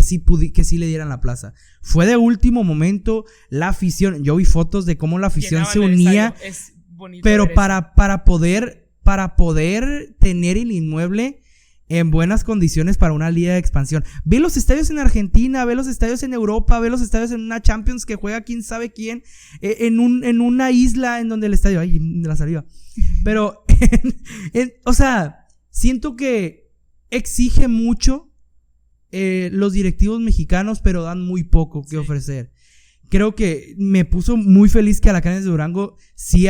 sí le dieran la plaza. Fue de último momento, la afición, yo vi fotos de cómo la afición se unía, es bonito, pero para poder tener el inmueble en buenas condiciones para una liga de expansión. Ve los estadios en Argentina, ve los estadios en Europa, ve los estadios en una Champions que juega quién sabe quién, en una isla en donde el estadio, de la saliva. Pero, o sea, siento que exige mucho los directivos mexicanos, pero dan muy poco que ofrecer. Creo que me puso muy feliz que Alacranes de Durango sí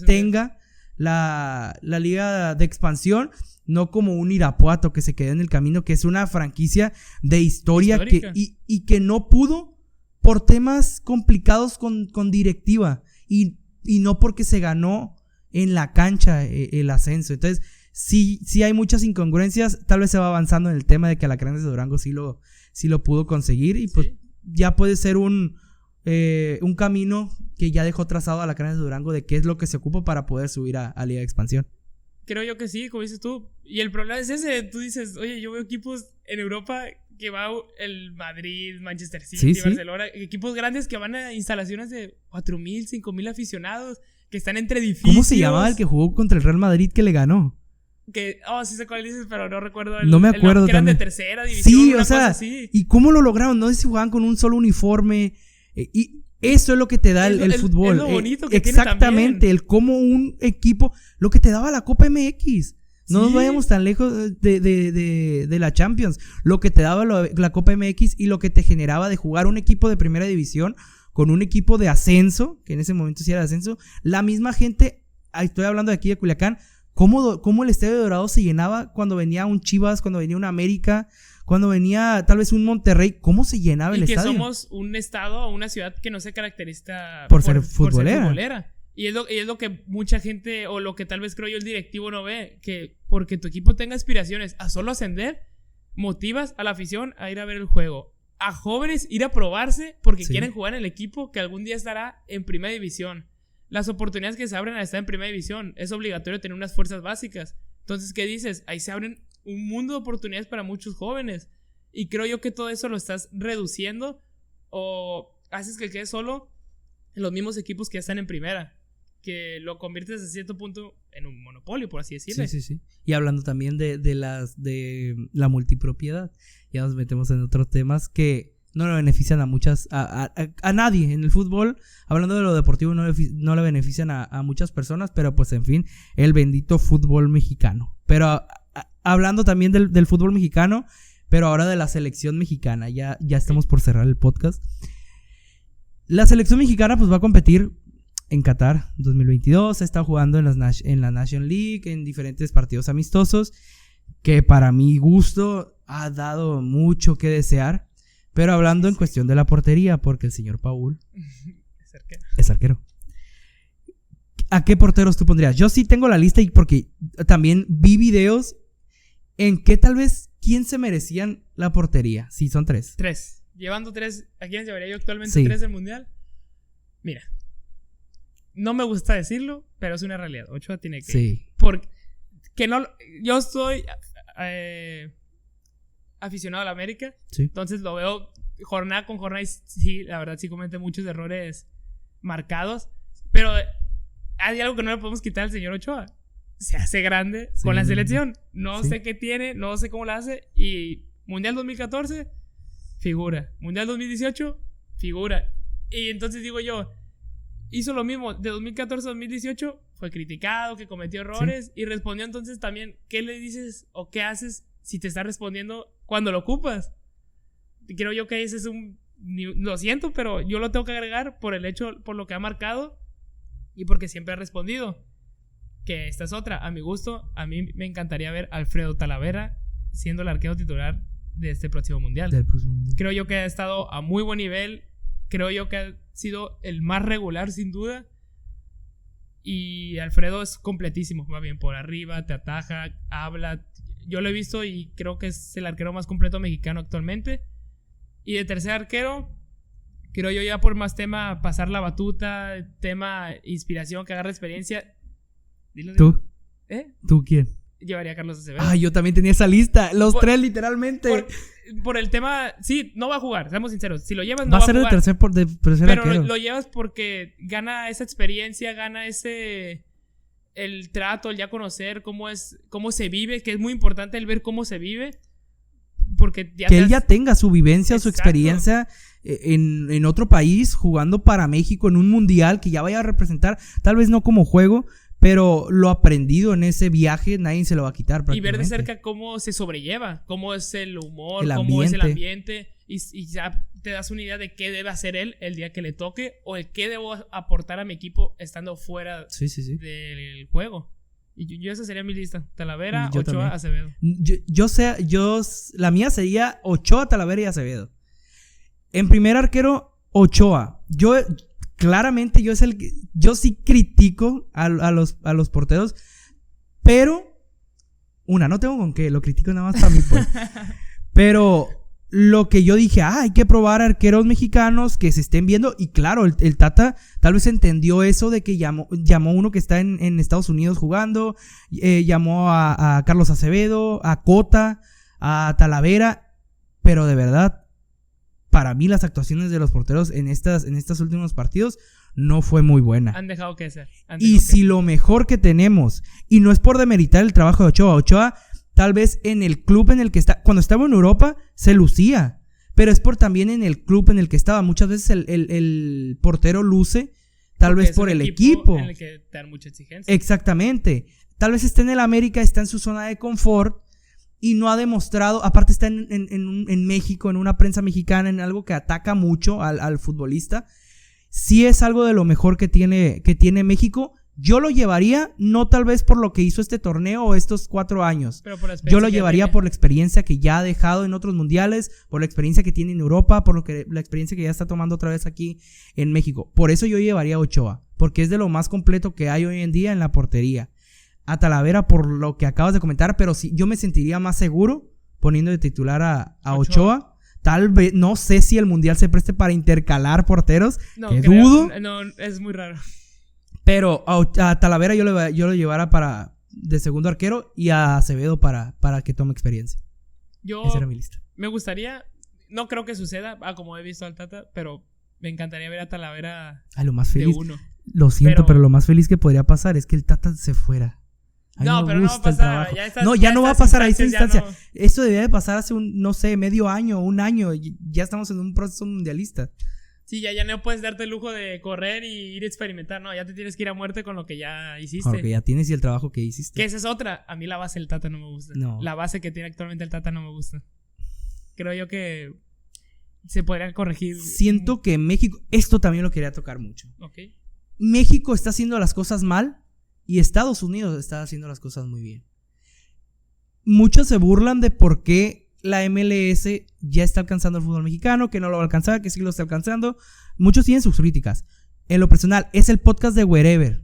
tenga la liga de expansión, no como un Irapuato que se quedó en el camino, que es una franquicia de historia y que no pudo por temas complicados con directiva y no porque se ganó en la cancha el ascenso. Entonces sí hay muchas incongruencias. Tal vez se va avanzando en el tema de que Alacranes de Durango sí lo pudo conseguir y pues ya puede ser un camino que ya dejó trazado Alacranes de Durango de qué es lo que se ocupa para poder subir a Liga de Expansión. Creo yo que sí, como dices tú. Y el problema es ese. Tú dices, oye, yo veo equipos en Europa que va el Madrid, Manchester City, Sí. Barcelona, equipos grandes que van a instalaciones de 4,000, 5,000 aficionados, que están entre edificios. ¿Cómo se llamaba el que jugó contra el Real Madrid que le ganó? Que, sí sé cuál dices, pero no recuerdo. No me acuerdo que eran también. de tercera división, Sí, una o sea, cosa así. ¿y cómo lo lograron? No sé si jugaban con un solo uniforme. Y eso es lo que te da el fútbol. Es lo bonito que tiene exactamente, también. el cómo un equipo, lo que te daba la Copa MX. No nos Sí. vayamos tan lejos de la Champions. Lo que te daba la Copa MX y lo que te generaba de jugar un equipo de primera división con un equipo de ascenso, que en ese momento sí era de ascenso. La misma gente, estoy hablando de aquí de Culiacán, cómo el Estadio Dorado se llenaba cuando venía un Chivas, cuando venía un América, cuando venía tal vez un Monterrey. ¿Cómo se llenaba el estadio? Y que somos un estado o una ciudad que no se caracteriza por ser futbolera. Y es lo que mucha gente, o lo que tal vez creo yo el directivo no ve, que porque tu equipo tenga aspiraciones a solo ascender, motivas a la afición a ir a ver el juego. A jóvenes ir a probarse porque quieren jugar en el equipo que algún día estará en primera división. Las oportunidades que se abren al estar en primera división, es obligatorio tener unas fuerzas básicas. Entonces, ¿qué dices? Ahí se abren un mundo de oportunidades para muchos jóvenes. Y creo yo que todo eso lo estás reduciendo o haces que quede solo en los mismos equipos que ya están en primera. Que lo conviertes a cierto punto en un monopolio, por así decirlo. Sí. Y hablando también de la multipropiedad, ya nos metemos en otros temas que no le benefician a nadie en el fútbol. Hablando de lo deportivo, no le benefician a muchas personas, pero pues en fin, el bendito fútbol mexicano. Pero hablando también del fútbol mexicano, pero ahora de la selección mexicana, ya estamos por cerrar el podcast. La selección mexicana pues va a competir en Qatar 2022, está jugando en la National League, en diferentes partidos amistosos, que para mi gusto ha dado mucho que desear, pero hablando en cuestión de la portería, porque el señor Paul es arquero. ¿A qué porteros tú pondrías? Yo sí tengo la lista y porque también vi videos en que tal vez quién se merecían la portería. Sí, son 3. 3. Llevando 3, ¿a quién llevaría yo actualmente 3 del mundial? Mira. No me gusta decirlo, pero es una realidad. Ochoa tiene que ir. Porque no, yo estoy aficionado a la América. Sí. Entonces lo veo jornada con jornada y sí, la verdad sí comete muchos errores marcados. Pero hay algo que no le podemos quitar al señor Ochoa. Se hace grande con la selección. No sé qué tiene, no sé cómo la hace. Y Mundial 2014, figura. Mundial 2018, figura. Y entonces digo yo, hizo lo mismo de 2014 a 2018, fue criticado, que cometió errores y respondió. Entonces también, ¿qué le dices o qué haces si te está respondiendo cuando lo ocupas? Creo yo que ese es lo siento, pero yo lo tengo que agregar por el hecho, por lo que ha marcado y porque siempre ha respondido. Que esta es otra, a mi gusto, a mí me encantaría ver a Alfredo Talavera siendo el arquero titular de este próximo mundial. Creo yo que ha estado a muy buen nivel. Creo yo que ha sido el más regular, sin duda. Y Alfredo es completísimo. Va bien por arriba, te ataja, habla. Yo lo he visto y creo que es el arquero más completo mexicano actualmente. Y de tercer arquero, creo yo ya por más tema pasar la batuta, tema inspiración, que agarre experiencia. Dilo. ¿Tú? ¿Tú quién? Llevaría a Carlos Acevedo. Ah, yo también tenía esa lista. Los 3 literalmente. Por el tema, sí, no va a jugar, seamos sinceros. Si lo llevas, no va a ser jugar. De tercer pero arquero. Lo llevas porque gana esa experiencia, gana el trato, el ya conocer cómo se vive, que es muy importante el ver cómo se vive. Porque ya que él ya tenga su vivencia, su experiencia en otro país, jugando para México en un mundial, que ya vaya a representar, tal vez no como juego, pero lo aprendido en ese viaje nadie se lo va a quitar. Y ver de cerca cómo se sobrelleva, cómo es el humor, cómo es el ambiente, y ya te das una idea de qué debe hacer él el día que le toque, o el qué debo aportar a mi equipo estando fuera del juego. Y yo esa sería mi lista: Talavera, yo Ochoa, también. Acevedo. La mía sería Ochoa, Talavera y Acevedo. En primer arquero, Ochoa. Claramente yo sí critico a los porteros, pero no tengo con qué, lo critico nada más para mí, pues. Pero lo que yo dije, hay que probar arqueros mexicanos que se estén viendo, y claro, el Tata tal vez entendió eso de que llamó uno que está en Estados Unidos jugando, llamó a Carlos Acevedo, a Cota, a Talavera, Pero de verdad, para mí las actuaciones de los porteros en estos últimos partidos no fue muy buena. Han dejado que ser. Y si lo mejor que tenemos, y no es por demeritar el trabajo de Ochoa, tal vez en el club en el que está, cuando estaba en Europa, se lucía. Pero es por también en el club en el que estaba. Muchas veces el portero luce, tal vez por el equipo. En el que te dan mucha exigencia. Exactamente. Tal vez está en el América, está en su zona de confort y no ha demostrado, aparte está en México, en una prensa mexicana, en algo que ataca mucho al futbolista. Sí es algo de lo mejor que tiene México. Yo lo llevaría, no tal vez por lo que hizo este torneo o estos 4 años. Pero por la yo lo llevaría por la experiencia que ya ha dejado en otros mundiales, por la experiencia que tiene en Europa, la experiencia que ya está tomando otra vez aquí en México. Por eso yo llevaría a Ochoa, porque es de lo más completo que hay hoy en día en la portería. A Talavera por lo que acabas de comentar, pero sí, yo me sentiría más seguro poniendo de titular a Ochoa. Tal vez, no sé si el mundial se preste para intercalar porteros, no, que dudo. No, es muy raro. Pero a Talavera yo lo llevara de segundo arquero y a Acevedo para que tome experiencia. Esa era mi lista. Me gustaría, no creo que suceda, como he visto al Tata, pero me encantaría ver a Talavera lo más feliz, de uno. Lo siento, pero lo más feliz que podría pasar es que el Tata se fuera. No, pero no va a pasar. Ya no va a pasar a esta instancia. No. Esto debía de pasar hace medio año, un año. Ya estamos en un proceso mundialista. Sí, ya no puedes darte el lujo de correr y ir a experimentar. No, ya te tienes que ir a muerte con lo que ya hiciste. Con lo que ya tienes y el trabajo que hiciste. Que esa es otra. A mí la base del Tata no me gusta. No. La base que tiene actualmente el Tata no me gusta. Creo yo que se podrían corregir. Siento que México... Esto también lo quería tocar mucho. Okay. México está haciendo las cosas mal y Estados Unidos está haciendo las cosas muy bien. Muchos se burlan de por qué la MLS ya está alcanzando el fútbol mexicano, que no lo va a alcanzar, que sí lo está alcanzando. Muchos tienen sus críticas. En lo personal, es el podcast de Wherever,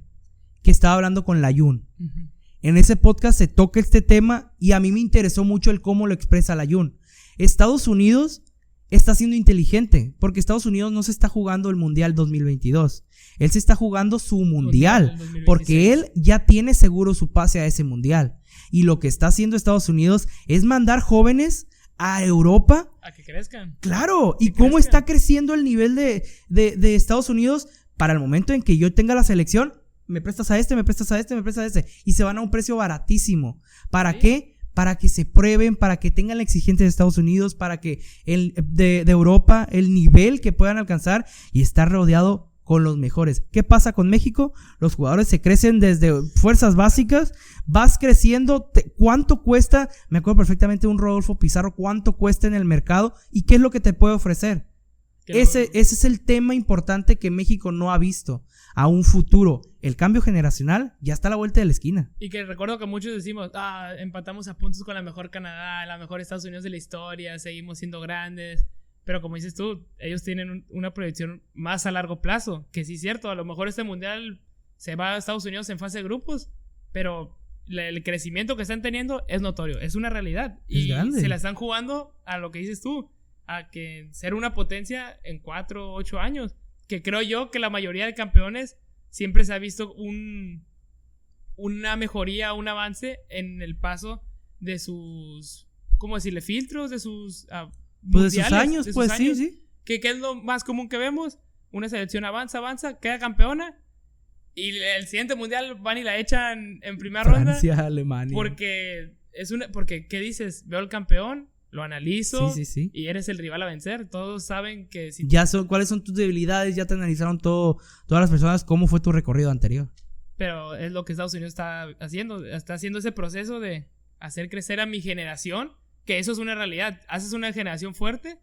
que estaba hablando con Layún. Uh-huh. En ese podcast se toca este tema y a mí me interesó mucho el cómo lo expresa Layún. Estados Unidos está siendo inteligente, porque Estados Unidos no se está jugando el Mundial 2022. Él se está jugando su Mundial, porque él ya tiene seguro su pase a ese Mundial. Y lo que está haciendo Estados Unidos es mandar jóvenes a Europa. A que crezcan. Claro, y cómo está creciendo el nivel de Estados Unidos para el momento en que yo tenga la selección. Me prestas a este, me prestas a este, me prestas a este. Y se van a un precio baratísimo. ¿Para ¿Sí? qué? Para que se prueben, para que tengan la exigencia de Estados Unidos, para que de Europa, el nivel que puedan alcanzar y estar rodeado con los mejores. ¿Qué pasa con México? Los jugadores se crecen desde fuerzas básicas, vas creciendo, ¿cuánto cuesta? Me acuerdo perfectamente de un Rodolfo Pizarro, ¿cuánto cuesta en el mercado? ¿Y qué es lo que te puede ofrecer? Ese es el tema importante que México no ha visto a un futuro. El cambio generacional ya está a la vuelta de la esquina. Y que recuerdo que muchos decimos, empatamos a puntos con la mejor Canadá, la mejor Estados Unidos de la historia, seguimos siendo grandes. Pero como dices tú, ellos tienen una proyección más a largo plazo. Que sí es cierto, a lo mejor este mundial se va a Estados Unidos en fase de grupos, pero el crecimiento que están teniendo es notorio, es una realidad. Es grande. Se la están jugando a lo que dices tú, a que ser una potencia en 4 o 8 años. Que creo yo que la mayoría de campeones siempre se ha visto una mejoría, un avance en el paso de sus, ¿cómo decirle? Filtros, de sus... Pues de sus años, sí. ¿Qué es lo más común que vemos? Una selección avanza, queda campeona y el siguiente mundial van y la echan en primera ronda. Francia, Alemania. Porque ¿qué dices? Veo al campeón, lo analizo sí. Y eres el rival a vencer. Todos saben que si cuáles son tus debilidades, ya te analizaron todas las personas, cómo fue tu recorrido anterior. Pero es lo que Estados Unidos está haciendo ese proceso de hacer crecer a mi generación. Que eso es una realidad. Haces una generación fuerte,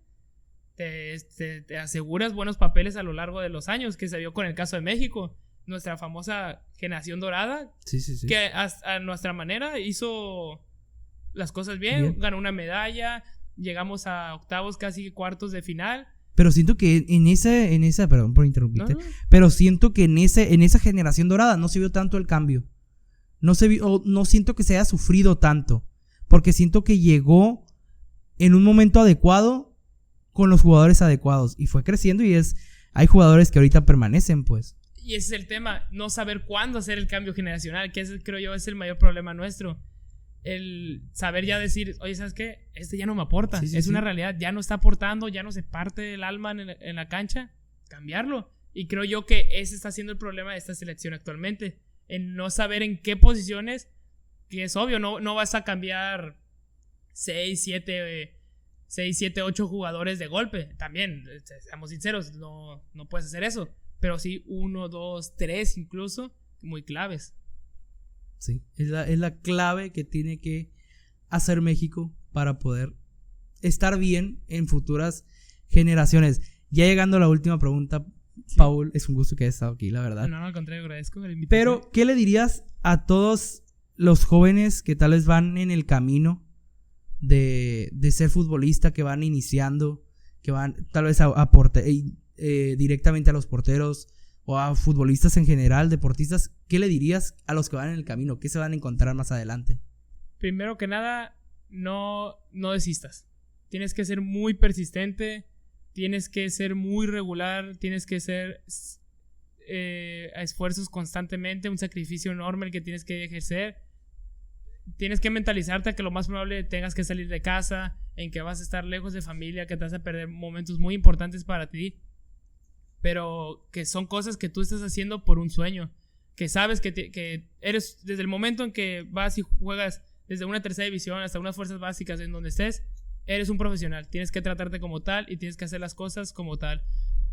te aseguras buenos papeles a lo largo de los años, que se vio con el caso de México. Nuestra famosa generación dorada. Sí. Que a nuestra manera hizo las cosas bien. Ganó una medalla. Llegamos a octavos, casi cuartos de final. Pero siento que en esa perdón por interrumpirte. No. Pero siento que en esa generación dorada no se vio tanto el cambio. No siento que se haya sufrido tanto. Porque siento que llegó en un momento adecuado con los jugadores adecuados. Y fue creciendo y hay jugadores que ahorita permanecen, pues. Y ese es el tema, no saber cuándo hacer el cambio generacional, que creo yo es el mayor problema nuestro. el saber ya decir, oye, ¿sabes qué? Este ya no me aporta. Sí, es una realidad, ya no está aportando, ya no se parte el alma en la cancha. Cambiarlo. Y creo yo que ese está siendo el problema de esta selección actualmente. En no saber en qué posiciones, que es obvio, no vas a cambiar 6, 7, 8 jugadores de golpe. También, seamos sinceros, no puedes hacer eso. Pero sí 1, 2, 3 incluso, muy claves. Sí, es la clave que tiene que hacer México para poder estar bien en futuras generaciones. Ya llegando a la última pregunta, sí. Paul, es un gusto que hayas estado aquí, la verdad. No, al contrario, agradezco la invitación. Pero, ¿qué le dirías a todos los jóvenes que tal vez van en el camino de ser futbolista, que van iniciando, que van tal vez directamente a los porteros o a futbolistas en general, deportistas? ¿Qué le dirías a los que van en el camino? ¿Qué se van a encontrar más adelante? Primero que nada, no desistas. Tienes que ser muy persistente, tienes que ser muy regular, tienes que ser a esfuerzos constantemente, un sacrificio enorme el que tienes que ejercer. Tienes que mentalizarte a que lo más probable tengas que salir de casa, en que vas a estar lejos de familia, que te vas a perder momentos muy importantes para ti, pero que son cosas que tú estás haciendo por un sueño, que sabes que eres, desde el momento en que vas y juegas desde una tercera división hasta unas fuerzas básicas, en donde estés, eres un profesional. Tienes que tratarte como tal y tienes que hacer las cosas como tal.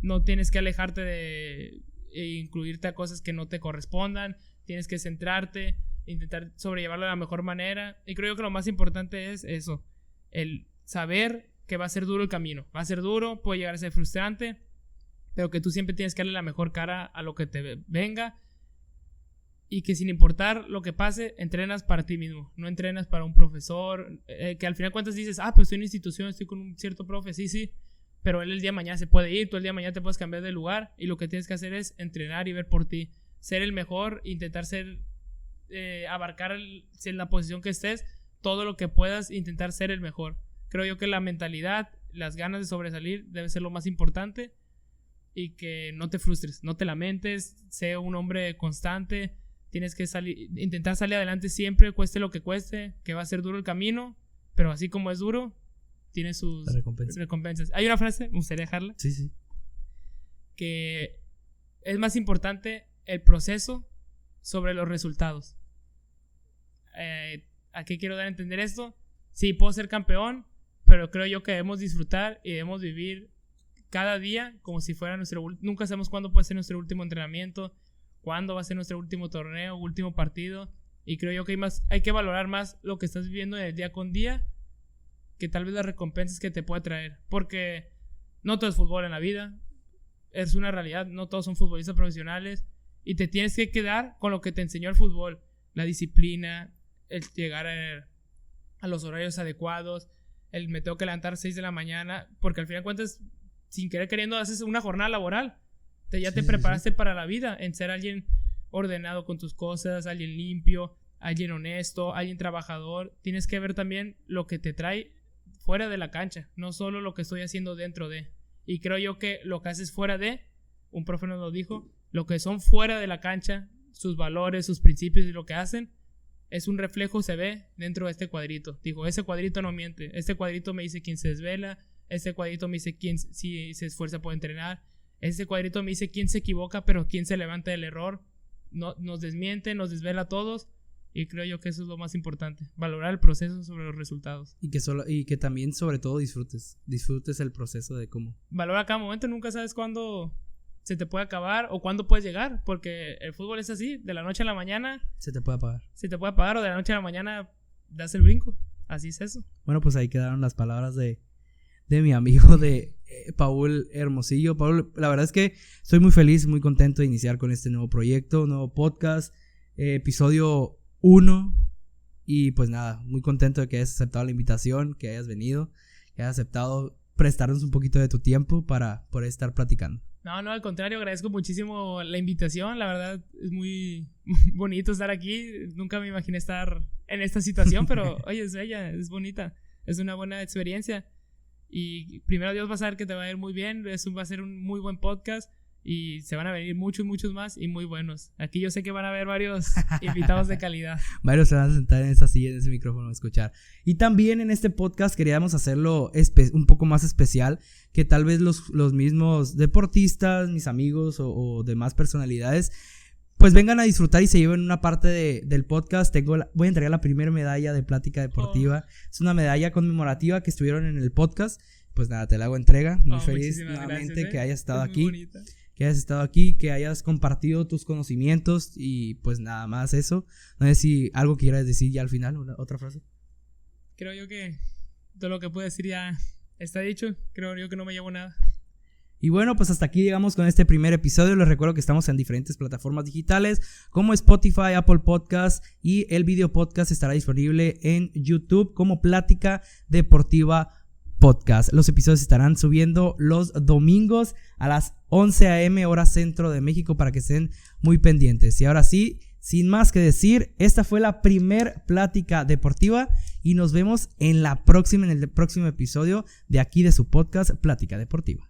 No tienes que alejarte de incluirte a cosas que no te correspondan. Tienes que centrarte, intentar sobrellevarlo de la mejor manera. Y creo que lo más importante es eso, el saber que va a ser duro el camino. Va a ser duro, puede llegar a ser frustrante, pero que tú siempre tienes que darle la mejor cara a lo que te venga. Y que sin importar lo que pase, entrenas para ti mismo. No entrenas para un profesor. Que al final de cuentas dices, pues estoy en una institución, estoy con un cierto profe. Sí. Pero él el día de mañana se puede ir. Tú el día de mañana te puedes cambiar de lugar. Y lo que tienes que hacer es entrenar y ver por ti. Ser el mejor. Intentar abarcar en la posición que estés. Todo lo que puedas. Intentar ser el mejor. Creo yo que la mentalidad, las ganas de sobresalir debe ser lo más importante. Y que no te frustres. No te lamentes. Sé un hombre constante. Tienes que intentar salir adelante siempre, cueste lo que cueste, que va a ser duro el camino, pero así como es duro, tiene sus recompensas. Hay una frase, me gustaría dejarla. Sí. Que es más importante el proceso sobre los resultados. ¿A qué quiero dar a entender esto? Sí, puedo ser campeón, pero creo yo que debemos disfrutar y debemos vivir cada día como si fuera nunca sabemos cuándo puede ser nuestro último entrenamiento, cuándo va a ser nuestro último torneo, último partido. Y creo yo que hay que valorar más lo que estás viviendo de día con día que tal vez las recompensas que te puede traer. Porque no todo es fútbol en la vida. Es una realidad. No todos son futbolistas profesionales. Y te tienes que quedar con lo que te enseñó el fútbol. La disciplina, el llegar a los horarios adecuados, el me tengo que levantar 6 de la mañana. Porque al final de cuentas, sin querer queriendo, haces una jornada laboral. Ya te preparaste para la vida, en ser alguien ordenado con tus cosas, alguien limpio, alguien honesto, alguien trabajador. Tienes que ver también lo que te trae fuera de la cancha, no solo lo que estoy haciendo dentro de. Y creo yo que lo que haces fuera de, un profe nos lo dijo, lo que son fuera de la cancha, sus valores, sus principios y lo que hacen, es un reflejo, se ve dentro de este cuadrito. Digo, ese cuadrito no miente, este cuadrito me dice quién se desvela, este cuadrito me dice quién si se esfuerza por entrenar. Ese cuadrito me dice quién se equivoca, pero quién se levanta del error. No, nos desmiente, nos desvela a todos. Y creo yo que eso es lo más importante. Valorar el proceso sobre los resultados. Y que también, sobre todo, disfrutes el proceso de cómo. Valora cada momento. Nunca sabes cuándo se te puede acabar o cuándo puedes llegar. Porque el fútbol es así. De la noche a la mañana se te puede apagar. O de la noche a la mañana das el brinco. Así es eso. Bueno, pues ahí quedaron las palabras de mi amigo de Paul Hermosillo. Paul, la verdad es que estoy muy feliz, muy contento de iniciar con este nuevo proyecto, nuevo podcast, episodio 1. Y pues nada, muy contento de que hayas aceptado la invitación, que hayas venido, que hayas aceptado prestarnos un poquito de tu tiempo para poder estar platicando. No, al contrario, agradezco muchísimo la invitación. La verdad es muy bonito estar aquí. Nunca me imaginé estar en esta situación, pero oye, es bella, es bonita, es una buena experiencia. Y primero Dios, vas a ver que te va a ir muy bien. Eso va a ser un muy buen podcast. Y se van a venir muchos más y muy buenos. Aquí yo sé que van a haber varios invitados de calidad. Varios se van a sentar en esa silla, en ese micrófono a escuchar. Y también en este podcast queríamos hacerlo un poco más especial, que tal vez los mismos deportistas, mis amigos o demás personalidades, pues vengan a disfrutar y se lleven una parte del podcast. Voy a entregar la primera medalla de Plática Deportiva. Es una medalla conmemorativa que estuvieron en el podcast. Pues nada, te la hago entrega. Muy feliz nuevamente gracias, que hayas estado aquí. Bonita. Que hayas estado aquí, que hayas compartido tus conocimientos y pues nada más eso. No sé si algo quieras decir ya al final, otra frase. Creo yo que todo lo que puedo decir ya está dicho. Creo yo que no me llevo nada. Y bueno, pues hasta aquí llegamos con este primer episodio. Les recuerdo que estamos en diferentes plataformas digitales como Spotify, Apple Podcast, y el video podcast estará disponible en YouTube como Plática Deportiva Podcast. Los episodios estarán subiendo los domingos a las 11 a.m. hora centro de México para que estén muy pendientes. Y ahora sí, sin más que decir, esta fue la primer Plática Deportiva y nos vemos en el próximo episodio de aquí de su podcast Plática Deportiva.